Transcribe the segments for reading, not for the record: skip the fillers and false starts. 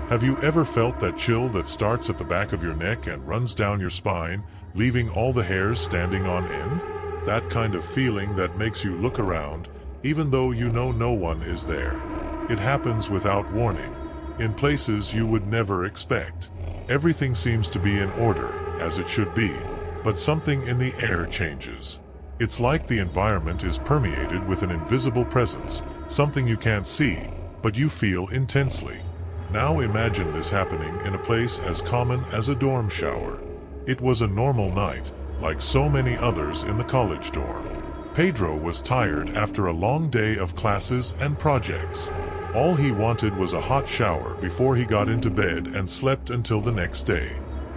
Have you ever felt that chill that starts at the back of your neck and runs down your spine, leaving all the hairs standing on end? That kind of feeling that makes you look around, even though you know no one is there. It happens without warning, in places you would never expect. Everything seems to be in order, as it should be, but something in the air changes. It's like the environment is permeated with an invisible presence, something you can't see, but you feel intensely. Now imagine this happening in a place as common as a dorm shower. It was a normal night, like so many others in the college dorm. Pedro was tired after a long day of classes and projects. All he wanted was a hot shower before he got into bed and slept until the next day.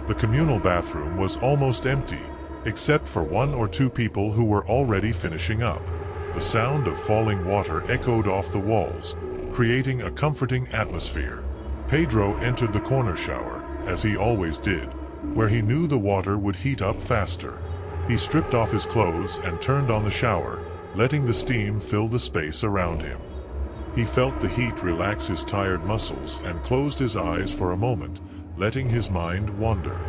The communal bathroom was almost empty, except for one or two people who were already finishing up. The sound of falling water echoed off the walls, creating a comforting atmosphere. Pedro entered the corner shower, as he always did, where he knew the water would heat up faster. He stripped off his clothes and turned on the shower, letting the steam fill the space around him. He felt the heat relax his tired muscles and closed his eyes for a moment, letting his mind wander.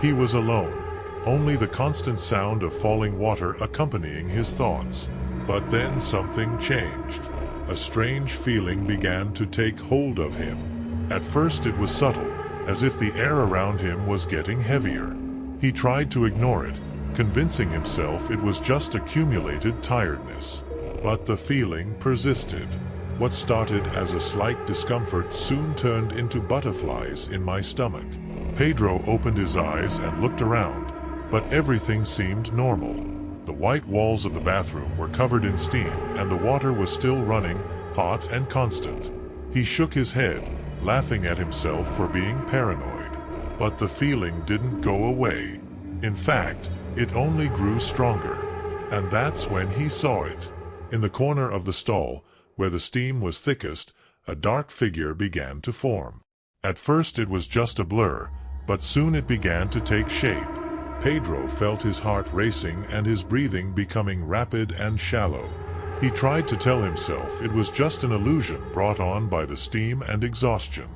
He was alone, only the constant sound of falling water accompanying his thoughts. But then something changed. A strange feeling began to take hold of him. At first it was subtle, as if the air around him was getting heavier. He tried to ignore it, convincing himself it was just accumulated tiredness. But the feeling persisted. What started as a slight discomfort soon turned into butterflies in my stomach. Pedro opened his eyes and looked around, but everything seemed normal. The white walls of the bathroom were covered in steam, and the water was still running, hot and constant. He shook his head, laughing at himself for being paranoid. But the feeling didn't go away. In fact, it only grew stronger. And that's when he saw it. In the corner of the stall, where the steam was thickest, a dark figure began to form. At first it was just a blur, but soon it began to take shape. Pedro felt his heart racing and his breathing becoming rapid and shallow. He tried to tell himself it was just an illusion brought on by the steam and exhaustion.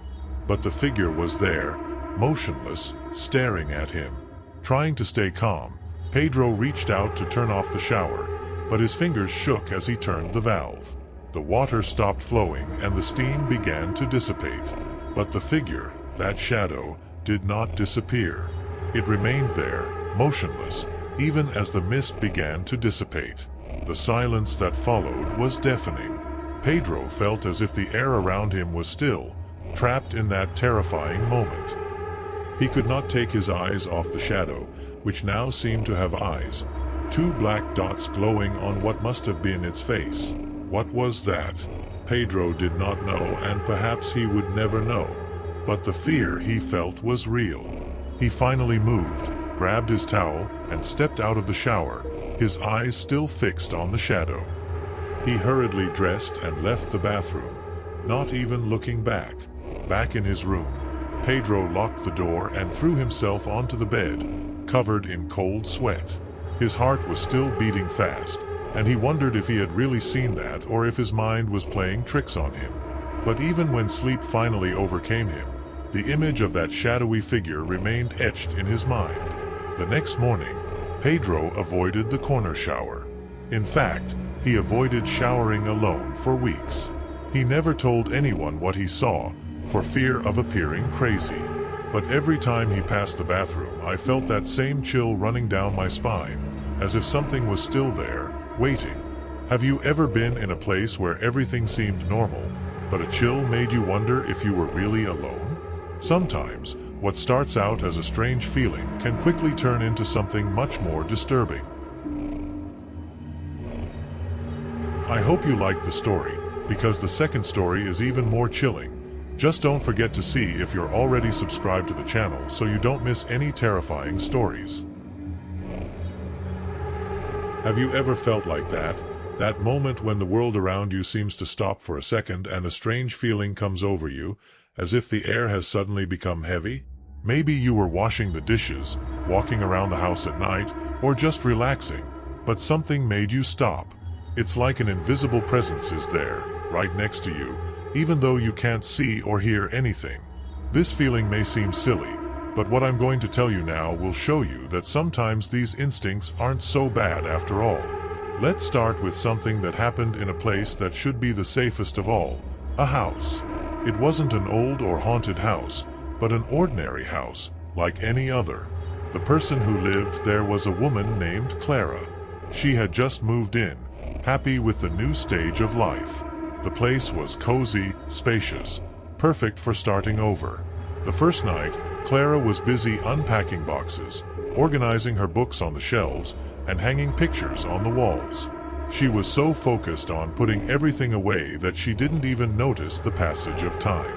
But the figure was there, motionless, staring at him. Trying to stay calm, Pedro reached out to turn off the shower, but his fingers shook as he turned the valve. The water stopped flowing and the steam began to dissipate. But the figure, that shadow, did not disappear. It remained there, motionless, even as the mist began to dissipate. The silence that followed was deafening. Pedro felt as if the air around him was still, trapped in that terrifying moment. He could not take his eyes off the shadow, which now seemed to have eyes, two black dots glowing on what must have been its face. What was that? Pedro did not know, and perhaps he would never know. But the fear he felt was real. He finally moved, grabbed his towel, and stepped out of the shower, his eyes still fixed on the shadow. He hurriedly dressed and left the bathroom, not even looking back. Back in his room, Pedro locked the door and threw himself onto the bed, covered in cold sweat. His heart was still beating fast, and he wondered if he had really seen that or if his mind was playing tricks on him. But even when sleep finally overcame him, the image of that shadowy figure remained etched in his mind. The next morning, Pedro avoided the corner shower. In fact, he avoided showering alone for weeks. He never told anyone what he saw, for fear of appearing crazy. But every time he passed the bathroom, I felt that same chill running down my spine, as if something was still there, waiting. Have you ever been in a place where everything seemed normal, but a chill made you wonder if you were really alone? Sometimes, what starts out as a strange feeling can quickly turn into something much more disturbing. I hope you liked the story, because the second story is even more chilling. Just don't forget to see if you're already subscribed to the channel so you don't miss any terrifying stories. Have you ever felt like that? That moment when the world around you seems to stop for a second and a strange feeling comes over you, as if the air has suddenly become heavy? Maybe you were washing the dishes, walking around the house at night, or just relaxing, but something made you stop. It's like an invisible presence is there, right next to you, even though you can't see or hear anything. This feeling may seem silly, but what I'm going to tell you now will show you that sometimes these instincts aren't so bad after all. Let's start with something that happened in a place that should be the safest of all, a house. It wasn't an old or haunted house, but an ordinary house, like any other. The person who lived there was a woman named Clara. She had just moved in, happy with the new stage of life. The place was cozy, spacious, perfect for starting over. The first night, Clara was busy unpacking boxes, organizing her books on the shelves, and hanging pictures on the walls. She was so focused on putting everything away that she didn't even notice the passage of time.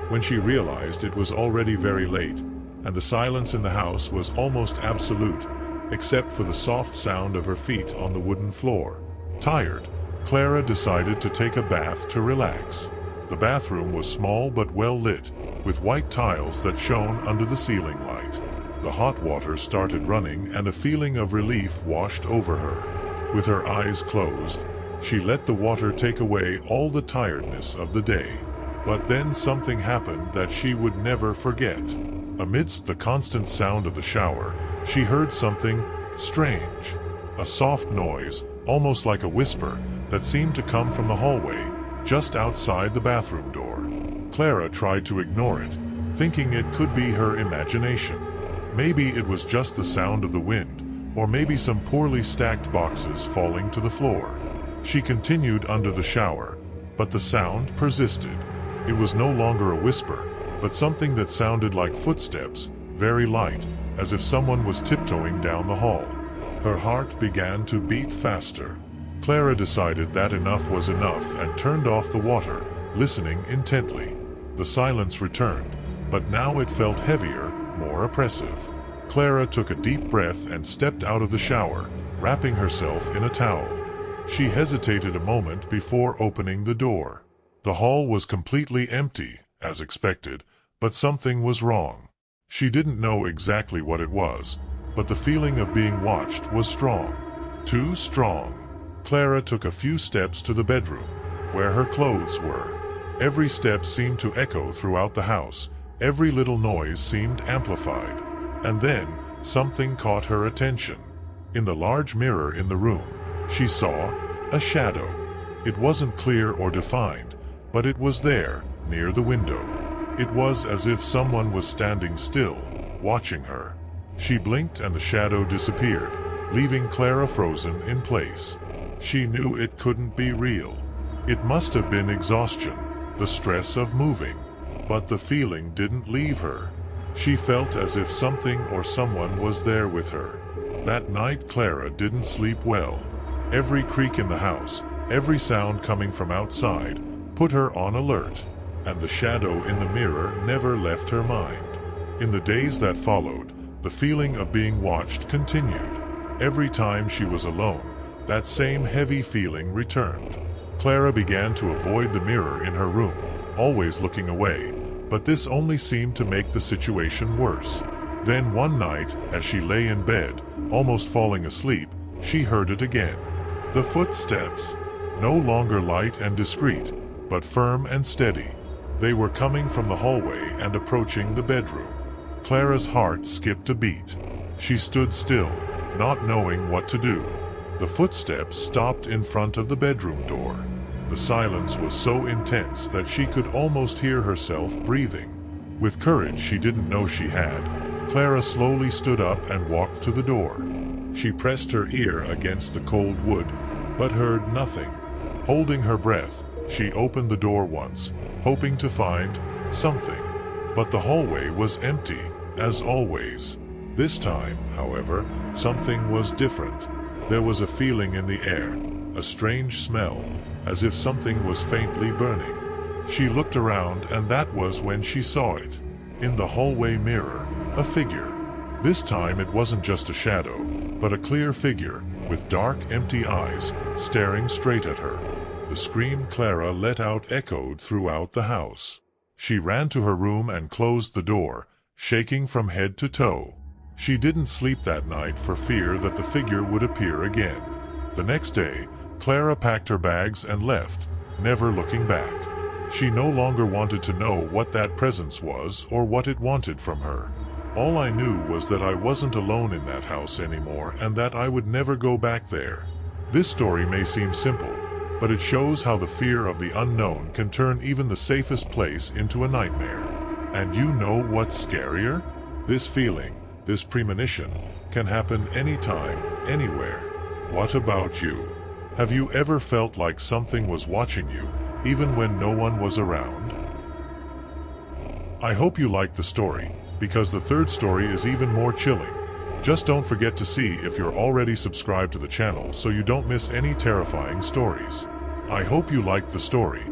When she realized it was already very late, and the silence in the house was almost absolute, except for the soft sound of her feet on the wooden floor. Tired, Clara decided to take a bath to relax. The bathroom was small but well lit, with white tiles that shone under the ceiling light. The hot water started running and a feeling of relief washed over her. With her eyes closed, she let the water take away all the tiredness of the day. But then something happened that she would never forget. Amidst the constant sound of the shower, she heard something strange. A soft noise, almost like a whisper, that seemed to come from the hallway, just outside the bathroom door. Clara tried to ignore it, thinking it could be her imagination. Maybe it was just the sound of the wind, or maybe some poorly stacked boxes falling to the floor. She continued under the shower, but the sound persisted. It was no longer a whisper, but something that sounded like footsteps, very light, as if someone was tiptoeing down the hall. Her heart began to beat faster. Clara decided that enough was enough and turned off the water, listening intently. The silence returned, but now it felt heavier, more oppressive. Clara took a deep breath and stepped out of the shower, wrapping herself in a towel. She hesitated a moment before opening the door. The hall was completely empty, as expected, but something was wrong. She didn't know exactly what it was, but the feeling of being watched was strong. Too strong. Clara took a few steps to the bedroom, where her clothes were. Every step seemed to echo throughout the house. Every little noise seemed amplified. And then, something caught her attention. In the large mirror in the room, she saw a shadow. It wasn't clear or defined, but it was there, near the window. It was as if someone was standing still, watching her. She blinked and the shadow disappeared, leaving Clara frozen in place. She knew it couldn't be real. It must have been exhaustion, the stress of moving. But the feeling didn't leave her. She felt as if something or someone was there with her. That night Clara didn't sleep well. Every creak in the house, every sound coming from outside, put her on alert, and the shadow in the mirror never left her mind. In the days that followed, the feeling of being watched continued. Every time she was alone, that same heavy feeling returned. Clara began to avoid the mirror in her room, always looking away, but this only seemed to make the situation worse. Then one night, as she lay in bed, almost falling asleep, she heard it again. The footsteps. No longer light and discreet, but firm and steady. They were coming from the hallway and approaching the bedroom. Clara's heart skipped a beat. She stood still, not knowing what to do. The footsteps stopped in front of the bedroom door. The silence was so intense that she could almost hear herself breathing. With courage she didn't know she had, Clara slowly stood up and walked to the door. She pressed her ear against the cold wood, but heard nothing. Holding her breath, she opened the door once, hoping to find something. But the hallway was empty, as always. This time, however, something was different. There was a feeling in the air, a strange smell, as if something was faintly burning. She looked around and that was when she saw it. In the hallway mirror, a figure. This time it wasn't just a shadow, but a clear figure, with dark, empty eyes, staring straight at her. The scream Clara let out echoed throughout the house. She ran to her room and closed the door, shaking from head to toe. She didn't sleep that night for fear that the figure would appear again. The next day, Clara packed her bags and left, never looking back. She no longer wanted to know what that presence was or what it wanted from her. All I knew was that I wasn't alone in that house anymore and that I would never go back there. This story may seem simple, but it shows how the fear of the unknown can turn even the safest place into a nightmare. And you know what's scarier? This feeling, this premonition, can happen anytime, anywhere. What about you? Have you ever felt like something was watching you, even when no one was around? I hope you liked the story, because the third story is even more chilling. Just don't forget to see if you're already subscribed to the channel so you don't miss any terrifying stories. I hope you liked the story.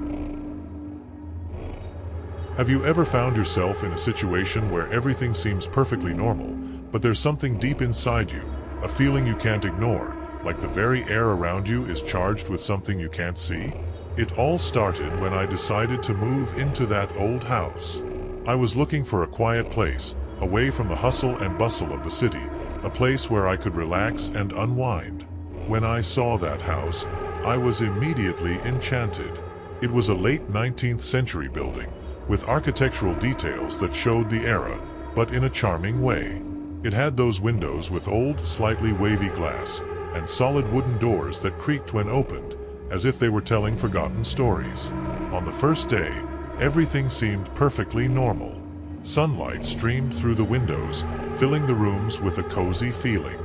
Have you ever found yourself in a situation where everything seems perfectly normal, but there's something deep inside you, a feeling you can't ignore, like the very air around you is charged with something you can't see? It all started when I decided to move into that old house. I was looking for a quiet place, away from the hustle and bustle of the city, a place where I could relax and unwind. When I saw that house, I was immediately enchanted. It was a late 19th century building, with architectural details that showed the era, but in a charming way. It had those windows with old, slightly wavy glass, and solid wooden doors that creaked when opened, as if they were telling forgotten stories. On the first day, everything seemed perfectly normal. Sunlight streamed through the windows, filling the rooms with a cozy feeling.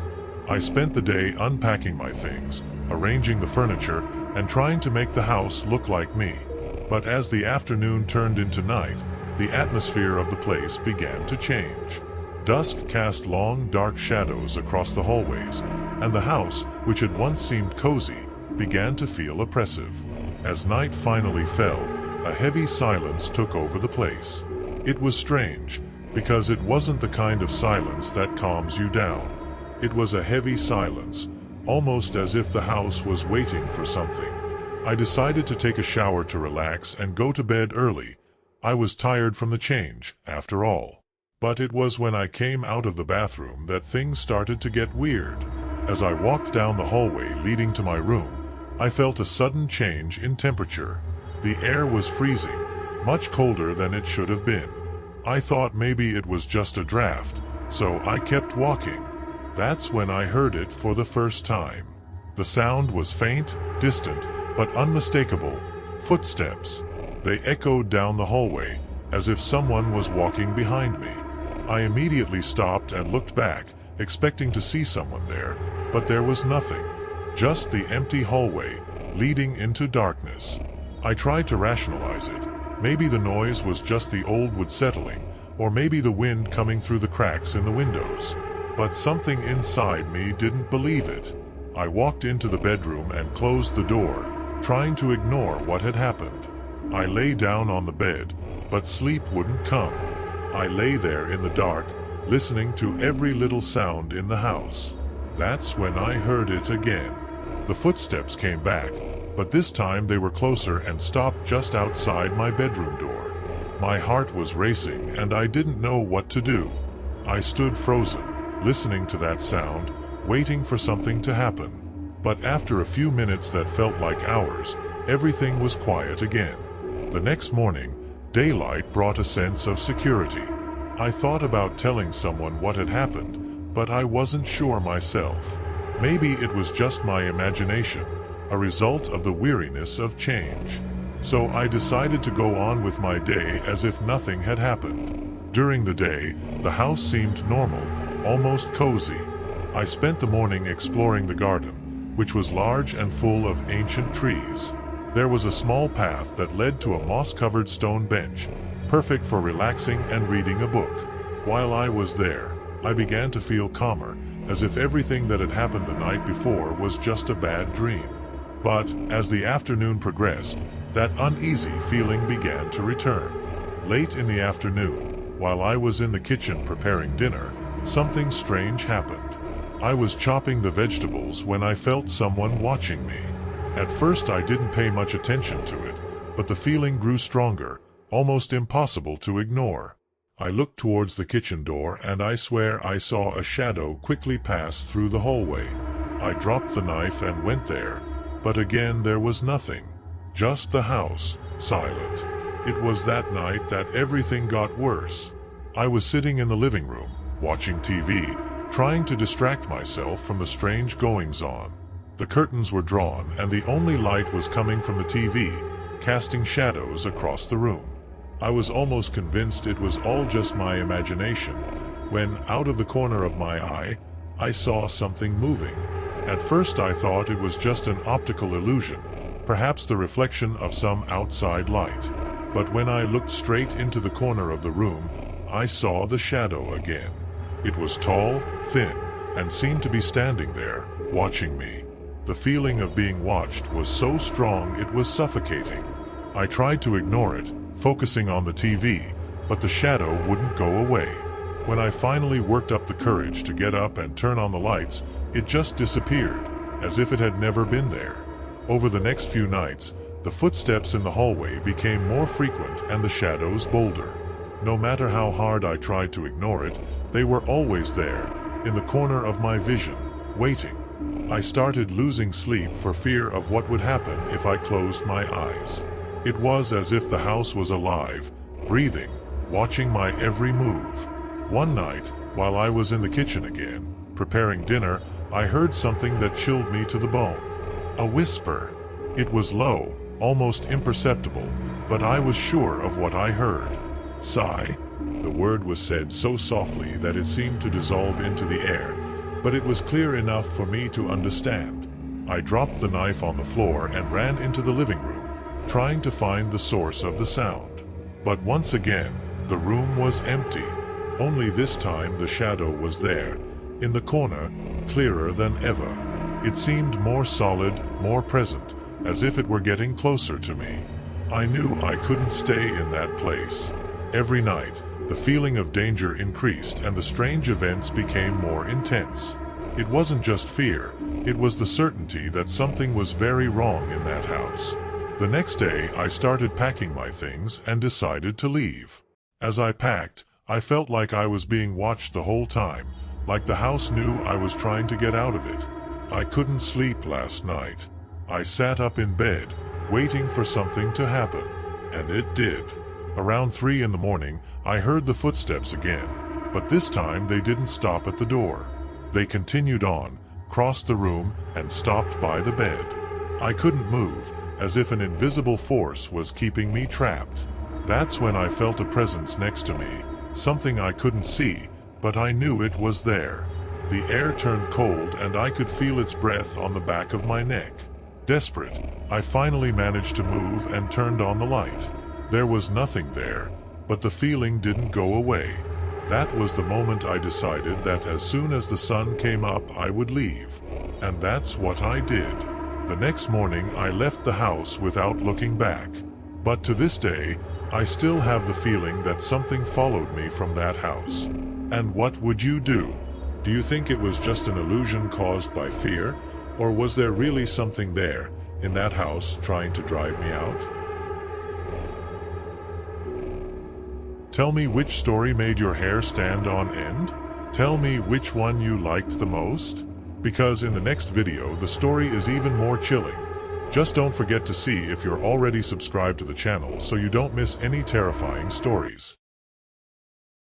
I spent the day unpacking my things, arranging the furniture, and trying to make the house look like me. But as the afternoon turned into night, the atmosphere of the place began to change. Dusk cast long, dark shadows across the hallways, and the house, which had once seemed cozy, began to feel oppressive. As night finally fell, a heavy silence took over the place. It was strange, because it wasn't the kind of silence that calms you down. It was a heavy silence, almost as if the house was waiting for something. I decided to take a shower to relax and go to bed early. I was tired from the change, after all. But it was when I came out of the bathroom that things started to get weird. As I walked down the hallway leading to my room, I felt a sudden change in temperature. The air was freezing, much colder than it should have been. I thought maybe it was just a draft, so I kept walking. That's when I heard it for the first time. The sound was faint, distant, but unmistakable. Footsteps. They echoed down the hallway, as if someone was walking behind me. I immediately stopped and looked back, expecting to see someone there, but there was nothing. Just the empty hallway, leading into darkness. I tried to rationalize it. Maybe the noise was just the old wood settling, or maybe the wind coming through the cracks in the windows. But something inside me didn't believe it. I walked into the bedroom and closed the door, trying to ignore what had happened. I lay down on the bed, but sleep wouldn't come. I lay there in the dark, listening to every little sound in the house. That's when I heard it again. The footsteps came back, but this time they were closer and stopped just outside my bedroom door. My heart was racing and I didn't know what to do. I stood frozen, listening to that sound, waiting for something to happen. But after a few minutes that felt like hours, everything was quiet again. The next morning, daylight brought a sense of security. I thought about telling someone what had happened, but I wasn't sure myself. Maybe it was just my imagination, a result of the weariness of change. So I decided to go on with my day as if nothing had happened. During the day, the house seemed normal, almost cozy. I spent the morning exploring the garden, which was large and full of ancient trees. There was a small path that led to a moss-covered stone bench, perfect for relaxing and reading a book. While I was there, I began to feel calmer, as if everything that had happened the night before was just a bad dream. But, as the afternoon progressed, that uneasy feeling began to return. Late in the afternoon, while I was in the kitchen preparing dinner, something strange happened. I was chopping the vegetables when I felt someone watching me. At first I didn't pay much attention to it, but the feeling grew stronger, almost impossible to ignore. I looked towards the kitchen door and I swear I saw a shadow quickly pass through the hallway. I dropped the knife and went there, but again there was nothing. Just the house, silent. It was that night that everything got worse. I was sitting in the living room, watching TV, trying to distract myself from the strange goings-on. The curtains were drawn and the only light was coming from the TV, casting shadows across the room. I was almost convinced it was all just my imagination, when, out of the corner of my eye, I saw something moving. At first I thought it was just an optical illusion, perhaps the reflection of some outside light. But when I looked straight into the corner of the room, I saw the shadow again. It was tall, thin, and seemed to be standing there, watching me. The feeling of being watched was so strong it was suffocating. I tried to ignore it, focusing on the TV, but the shadow wouldn't go away. When I finally worked up the courage to get up and turn on the lights, it just disappeared, as if it had never been there. Over the next few nights, the footsteps in the hallway became more frequent and the shadows bolder. No matter how hard I tried to ignore it, they were always there, in the corner of my vision, waiting. I started losing sleep for fear of what would happen if I closed my eyes. It was as if the house was alive, breathing, watching my every move. One night, while I was in the kitchen again, preparing dinner, I heard something that chilled me to the bone. A whisper. It was low, almost imperceptible, but I was sure of what I heard. Sigh. The word was said so softly that it seemed to dissolve into the air, but it was clear enough for me to understand. I dropped the knife on the floor and ran into the living room, trying to find the source of the sound. But once again, the room was empty. Only this time the shadow was there, in the corner, clearer than ever. It seemed more solid, more present, as if it were getting closer to me. I knew I couldn't stay in that place. Every night, the feeling of danger increased and the strange events became more intense. It wasn't just fear, it was the certainty that something was very wrong in that house. The next day, I started packing my things and decided to leave. As I packed, I felt like I was being watched the whole time, like the house knew I was trying to get out of it. I couldn't sleep last night. I sat up in bed, waiting for something to happen. And it did. Around 3 in the morning, I heard the footsteps again, but this time they didn't stop at the door. They continued on, crossed the room, and stopped by the bed. I couldn't move, as if an invisible force was keeping me trapped. That's when I felt a presence next to me, something I couldn't see, but I knew it was there. The air turned cold and I could feel its breath on the back of my neck. Desperate, I finally managed to move and turned on the light. There was nothing there, but the feeling didn't go away. That was the moment I decided that as soon as the sun came up I would leave. And that's what I did. The next morning I left the house without looking back. But to this day, I still have the feeling that something followed me from that house. And what would you do? Do you think it was just an illusion caused by fear? Or was there really something there, in that house, trying to drive me out? Tell me which story made your hair stand on end? Tell me which one you liked the most? Because in the next video, the story is even more chilling. Just don't forget to see if you're already subscribed to the channel so you don't miss any terrifying stories.